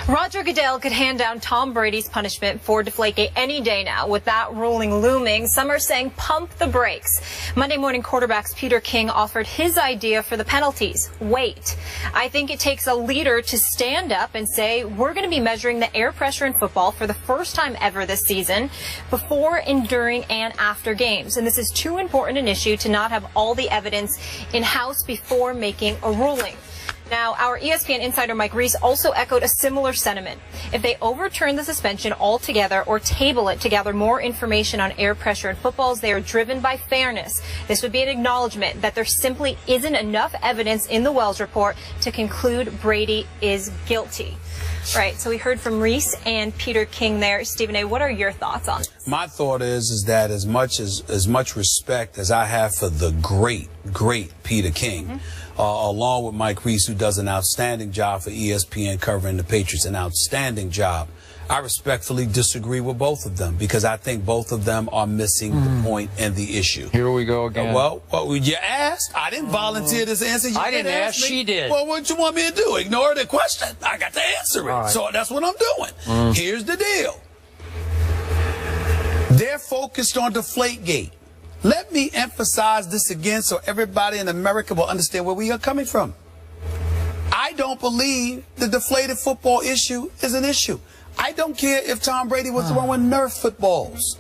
Roger Goodell could hand down Tom Brady's punishment for Deflategate any day now. With that ruling looming, some are saying pump the brakes. Monday morning quarterbacks Peter King offered his idea for the penalties. Wait. I think it takes a leader to stand up and say, we're going to be measuring the air pressure in football for the first time ever this season, before, during, and after games. And this is too important an issue to not have all the evidence in-house before making a ruling. Now, our ESPN insider Mike Reese also echoed a similar sentiment. If they overturn the suspension altogether or table it to gather more information on air pressure in footballs, they are driven by fairness. This would be an acknowledgement that there simply isn't enough evidence in the Wells report to conclude Brady is guilty. Right, so we heard from Reese and Peter King there. Stephen A., what are your thoughts on this? My thought is that as much respect as I have for the great Peter King, along with Mike Reese, who does an outstanding job for ESPN covering the Patriots, an outstanding job, I respectfully disagree with both of them because I think both of them are missing the point and the issue. Here we go again. Well, you asked. I didn't volunteer this answer. I didn't ask. She did. Well, what you want me to do? Ignore the question? I got to answer it. Right. So that's what I'm doing. Here's the deal. They're focused on Deflategate. Let me emphasize this again so everybody in America will understand where we are coming from. I don't believe the deflated football issue is an issue. I don't care if Tom Brady was throwing Nerf footballs.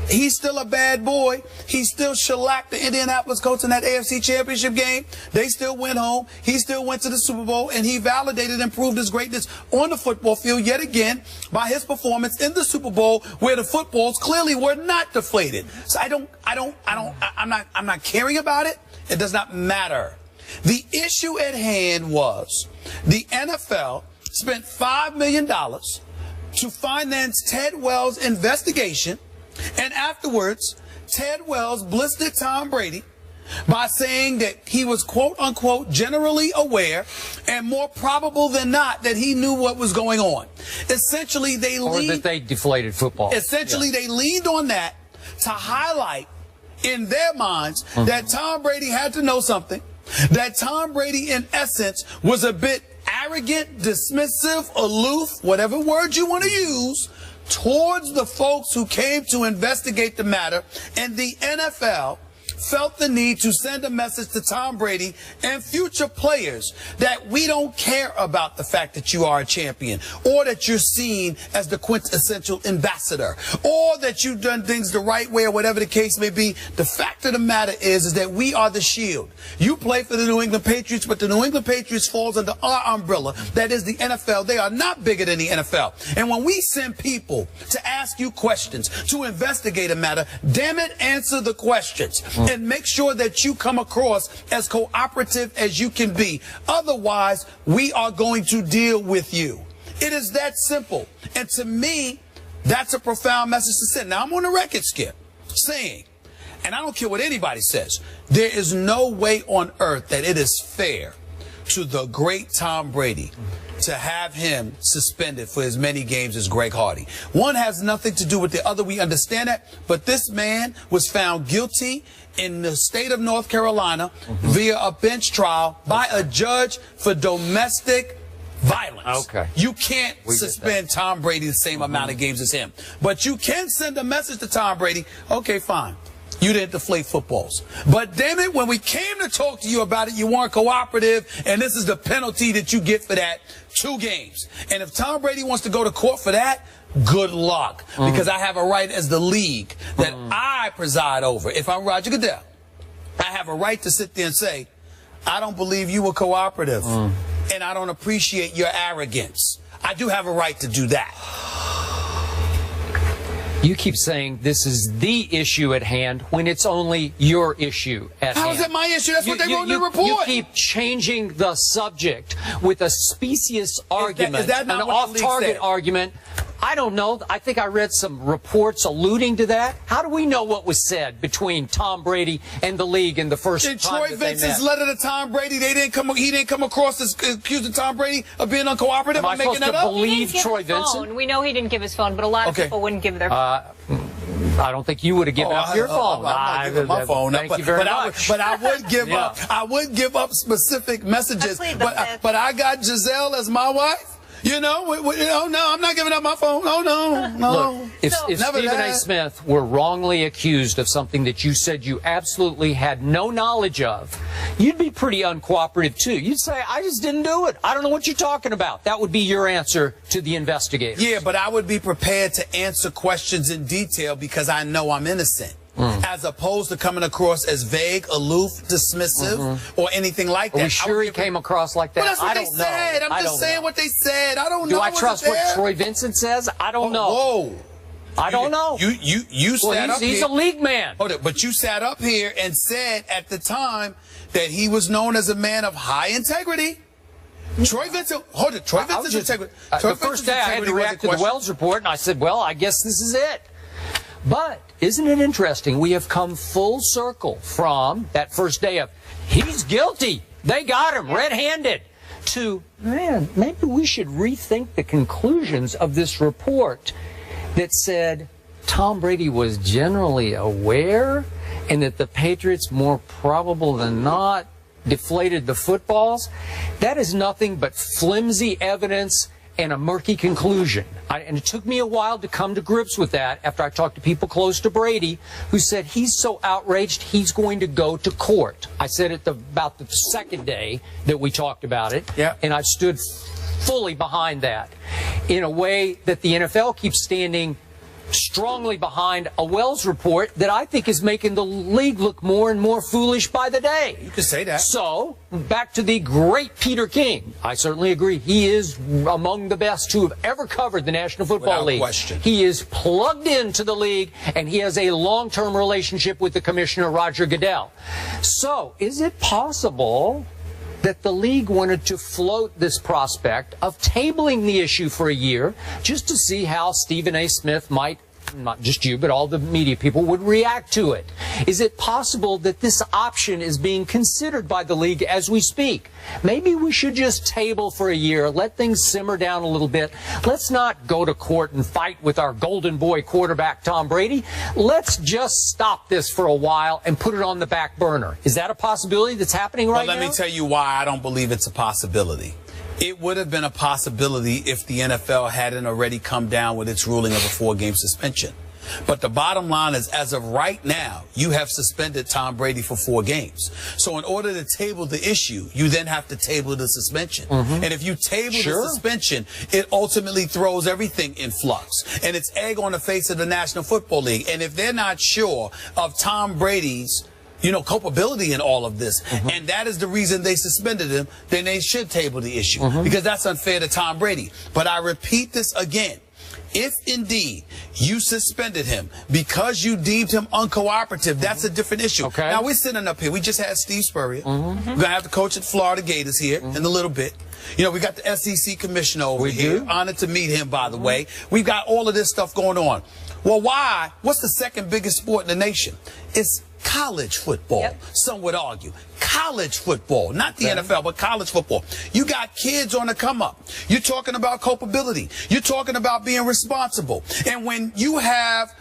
He's still a bad boy. He still shellacked the Indianapolis Colts in that AFC Championship game. They still went home. He still went to the Super Bowl, and he validated and proved his greatness on the football field yet again by his performance in the Super Bowl, where the footballs clearly were not deflated. So I'm not caring about it. It does not matter. The issue at hand was the NFL spent $5 million to finance Ted Wells' investigation, and afterwards, Ted Wells blistered Tom Brady by saying that he was, quote unquote, generally aware and more probable than not that he knew what was going on. Essentially, they that they deflated football. Essentially, they leaned on that to highlight in their minds that Tom Brady had to know something, that Tom Brady, in essence, was a bit arrogant, dismissive, aloof, whatever word you want to use, towards the folks who came to investigate the matter, and the NFL felt the need to send a message to Tom Brady and future players that we don't care about the fact that you are a champion, or that you're seen as the quintessential ambassador, or that you've done things the right way, or whatever the case may be. The fact of the matter is that we are the shield. You play for the New England Patriots, but the New England Patriots falls under our umbrella. That is the NFL. They are not bigger than the NFL. And when we send people to ask you questions, to investigate a matter, damn it, answer the questions. And make sure that you come across as cooperative as you can be. Otherwise, we are going to deal with you. It is that simple. And to me, that's a profound message to send. Now, I'm on the record, Skip, saying, and I don't care what anybody says, there is no way on earth that it is fair to the great Tom Brady to have him suspended for as many games as Greg Hardy. One has nothing to do with the other. We understand that. But this man was found guilty in the state of North Carolina via a bench trial by a judge for domestic violence. Okay. You can't suspend Tom Brady the same amount of games as him. But you can send a message to Tom Brady. Okay, fine. You didn't deflate footballs. But damn it, when we came to talk to you about it, you weren't cooperative, and this is the penalty that you get for that, 2 games. And if Tom Brady wants to go to court for that, good luck. Because I have a right as the league that I preside over. If I'm Roger Goodell, I have a right to sit there and say, I don't believe you were cooperative, and I don't appreciate your arrogance. I do have a right to do that. You keep saying this is the issue at hand when it's only your issue at hand. How is it my issue? That's what they wrote in the report. You keep changing the subject with a specious argument, is that not an off-target argument. I don't know. I think I read some reports alluding to that. How do we know what was said between Tom Brady and the league in the first time Troy that they Vincent's met? letter to Tom Brady, he didn't come across as accusing Tom Brady of being uncooperative. Am I supposed to believe Troy Vincent? We know he didn't give his phone, but a lot of people wouldn't give their phone. I don't think you would have given up your phone. I'm not giving my phone. Thank you very much. But I would give up. I would give up specific messages. But I got Giselle as my wife. You know, oh no, I'm not giving up my phone. Oh no. Look, if Stephen A. Smith were wrongly accused of something that you said you absolutely had no knowledge of, you'd be pretty uncooperative too. You'd say, I just didn't do it. I don't know what you're talking about. That would be your answer to the investigators. Yeah, but I would be prepared to answer questions in detail because I know I'm innocent. As opposed to coming across as vague, aloof, dismissive, or anything like that. Are we sure he came across like that? Well, that's what I they don't said. know. I'm just saying what they said. I don't know. Do I trust what Troy Vincent says? I don't know. Whoa. I don't know. You sat up here. He's a league man. Hold it, but you sat up here and said at the time that he was known as a man of high integrity. Troy Vincent, hold it. Troy Vincent's integrity. The first day I had to react to the Wells report, and I said, well, I guess this is it. But isn't it interesting? We have come full circle from that first day of, he's guilty, they got him red-handed, to, man, maybe we should rethink the conclusions of this report that said Tom Brady was generally aware and that the Patriots, more probable than not, deflated the footballs. That is nothing but flimsy evidence and a murky conclusion. And it took me a while to come to grips with that after I talked to people close to Brady who said he's so outraged he's going to go to court. I said it about the second day that we talked about it, and I stood fully behind that in a way that the NFL keeps standing strongly behind a Wells report that I think is making the league look more and more foolish by the day. You can say that. So, back to the great Peter King. I certainly agree. He is among the best to have ever covered the National Football League. Without question. He is plugged into the league, and he has a long-term relationship with the commissioner, Roger Goodell. So, is it possible that the league wanted to float this prospect of tabling the issue for a year just to see how Stephen A. Smith might, not just you, but all the media people would react to it? Is it possible that this option is being considered by the league as we speak? Maybe we should just table for a year, let things simmer down a little bit. Let's not go to court and fight with our golden boy quarterback, Tom Brady. Let's just stop this for a while and put it on the back burner. Is that a possibility that's happening right now? Let me tell you why I don't believe it's a possibility. It would have been a possibility if the NFL hadn't already come down with its ruling of a 4-game suspension. But the bottom line is, as of right now, you have suspended Tom Brady for 4 games. So in order to table the issue, you then have to table the suspension. And if you table the suspension, it ultimately throws everything in flux. And it's egg on the face of the National Football League. And if they're not sure of Tom Brady's culpability in all of this, and that is the reason they suspended him, then they should table the issue, because that's unfair to Tom Brady. But I repeat this again. If indeed you suspended him because you deemed him uncooperative, that's a different issue. Now, we're sitting up here. We just had Steve Spurrier. We're going to have the coach at Florida Gators here in a little bit. You know, we got the SEC commissioner over here. Honored to meet him, by the way. We've got all of this stuff going on. Well, why? What's the second biggest sport in the nation? It's college football, some would argue. College football, not the NFL, but college football. You got kids on the come up. You're talking about culpability. You're talking about being responsible. And when you have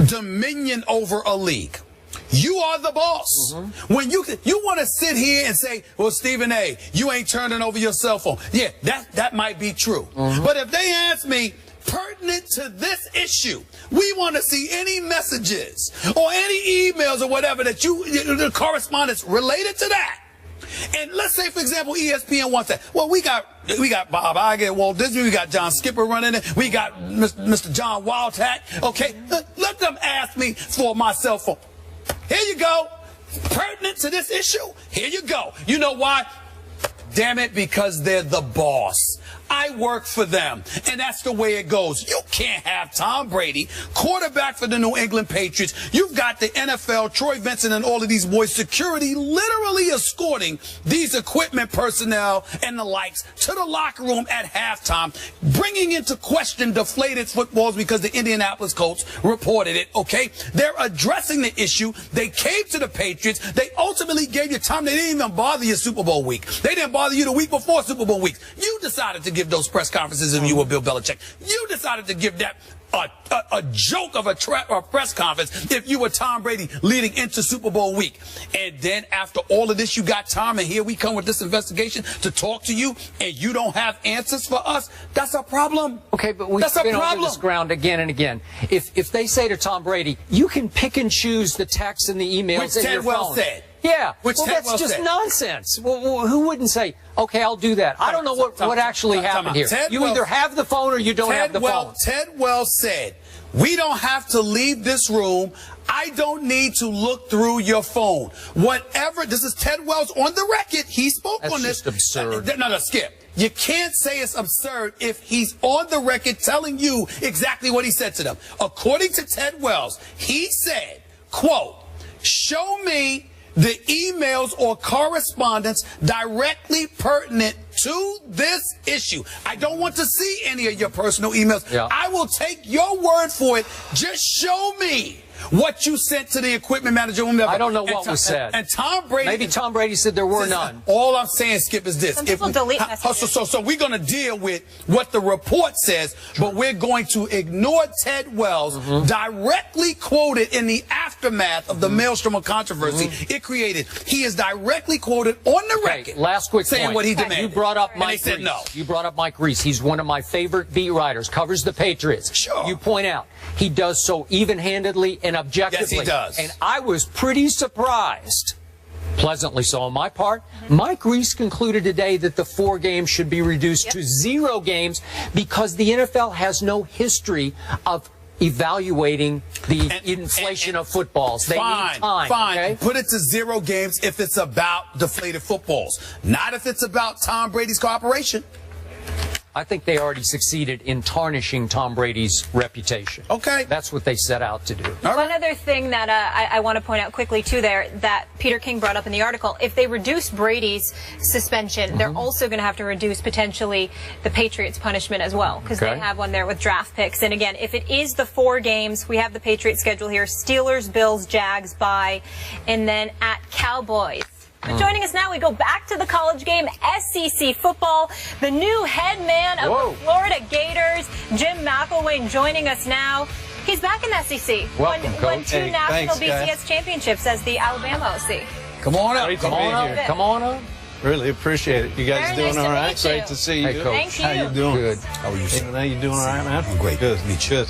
dominion over a league, you are the boss. When you want to sit here and say, well, Stephen A., you ain't turning over your cell phone. Yeah, that might be true. But if they ask me, pertinent to this issue, we want to see any messages or any emails or whatever that the correspondence related to that. And let's say, for example, ESPN wants that. Well, we got Bob Iger, Walt Disney, we got John Skipper running it, we got Mr. John Wildhack. Okay, let them ask me for my cell phone. Here you go. Pertinent to this issue. Here you go. You know why? Damn it, because they're the boss. I work for them, and that's the way it goes. You can't have Tom Brady, quarterback for the New England Patriots. You've got the NFL, Troy Vincent, and all of these boys, security literally escorting these equipment personnel and the likes to the locker room at halftime, bringing into question deflated footballs because the Indianapolis Colts reported it, okay? They're addressing the issue. They came to the Patriots. They ultimately gave you time. They didn't even bother you Super Bowl week. They didn't bother you the week before Super Bowl week. You decided to give those press conferences if you were Bill Belichick. You decided to give that a joke of a press conference if you were Tom Brady leading into Super Bowl week. And then after all of this, you got Tom, and here we come with this investigation to talk to you, and you don't have answers for us. That's a problem. Okay, but we've been over this ground again and again. If they say to Tom Brady, you can pick and choose the texts and the emails in your phone. Said. Yeah, Which that's just nonsense. Well, who wouldn't say, okay, I'll do that? I don't know what actually happened here. You either have the phone or you don't have the phone. Ted Wells said, we don't have to leave this room. I don't need to look through your phone. Whatever, this is Ted Wells on the record. He spoke on this. That's just absurd. No, Skip. You can't say it's absurd if he's on the record telling you exactly what he said to them. According to Ted Wells, he said, quote, show me the emails or correspondence directly pertinent to this issue. I don't want to see any of your personal emails. Yeah. I will take your word for it. Just show me what you sent to the equipment manager. I don't know what was said. And Tom Brady. Maybe Tom Brady said there were none. All I'm saying, Skip, is this. Some people delete messages. So we're going to deal with what the report says, but we're going to ignore Ted Wells directly quoted in the aftermath of the Maelstrom of controversy it created. He is directly quoted on the record. Last quick saying point. what he demanded. You brought up Mike Reese. No. You brought up Mike Reese. He's one of my favorite beat writers. Covers the Patriots. Sure. You point out he does so even-handedly and objectively. Yes, he does. And I was pretty surprised, pleasantly so on my part. Mike Reese concluded today that the 4 games should be reduced to 0 games because the NFL has no history of evaluating the inflation of footballs. They need time. Fine. Okay? Put it to 0 games if it's about deflated footballs, not if it's about Tom Brady's cooperation. I think they already succeeded in tarnishing Tom Brady's reputation. Okay. That's what they set out to do. One other thing that I want to point out quickly, too, there, that Peter King brought up in the article, if they reduce Brady's suspension, they're also going to have to reduce potentially the Patriots' punishment as well, because they have one there with draft picks. And again, if it is the 4 games, we have the Patriots schedule here, Steelers, Bills, Jags, bye, and then at Cowboys. But joining us now, we go back to the college game, SEC football. The new head man of the Florida Gators, Jim McElwain, joining us now. He's back in the SEC. Welcome, won 2 national BCS guys. championships as the Alabama OC. Come on up. Great to Come be on here. up. Come on up. Really appreciate it. You guys Very doing nice to all right? meet you. Great to see you. Hey, Coach. Thank you. How you doing? Good. How are you, sir? Hey, you doing all right, man? I'm great. Good. Meet you. Good.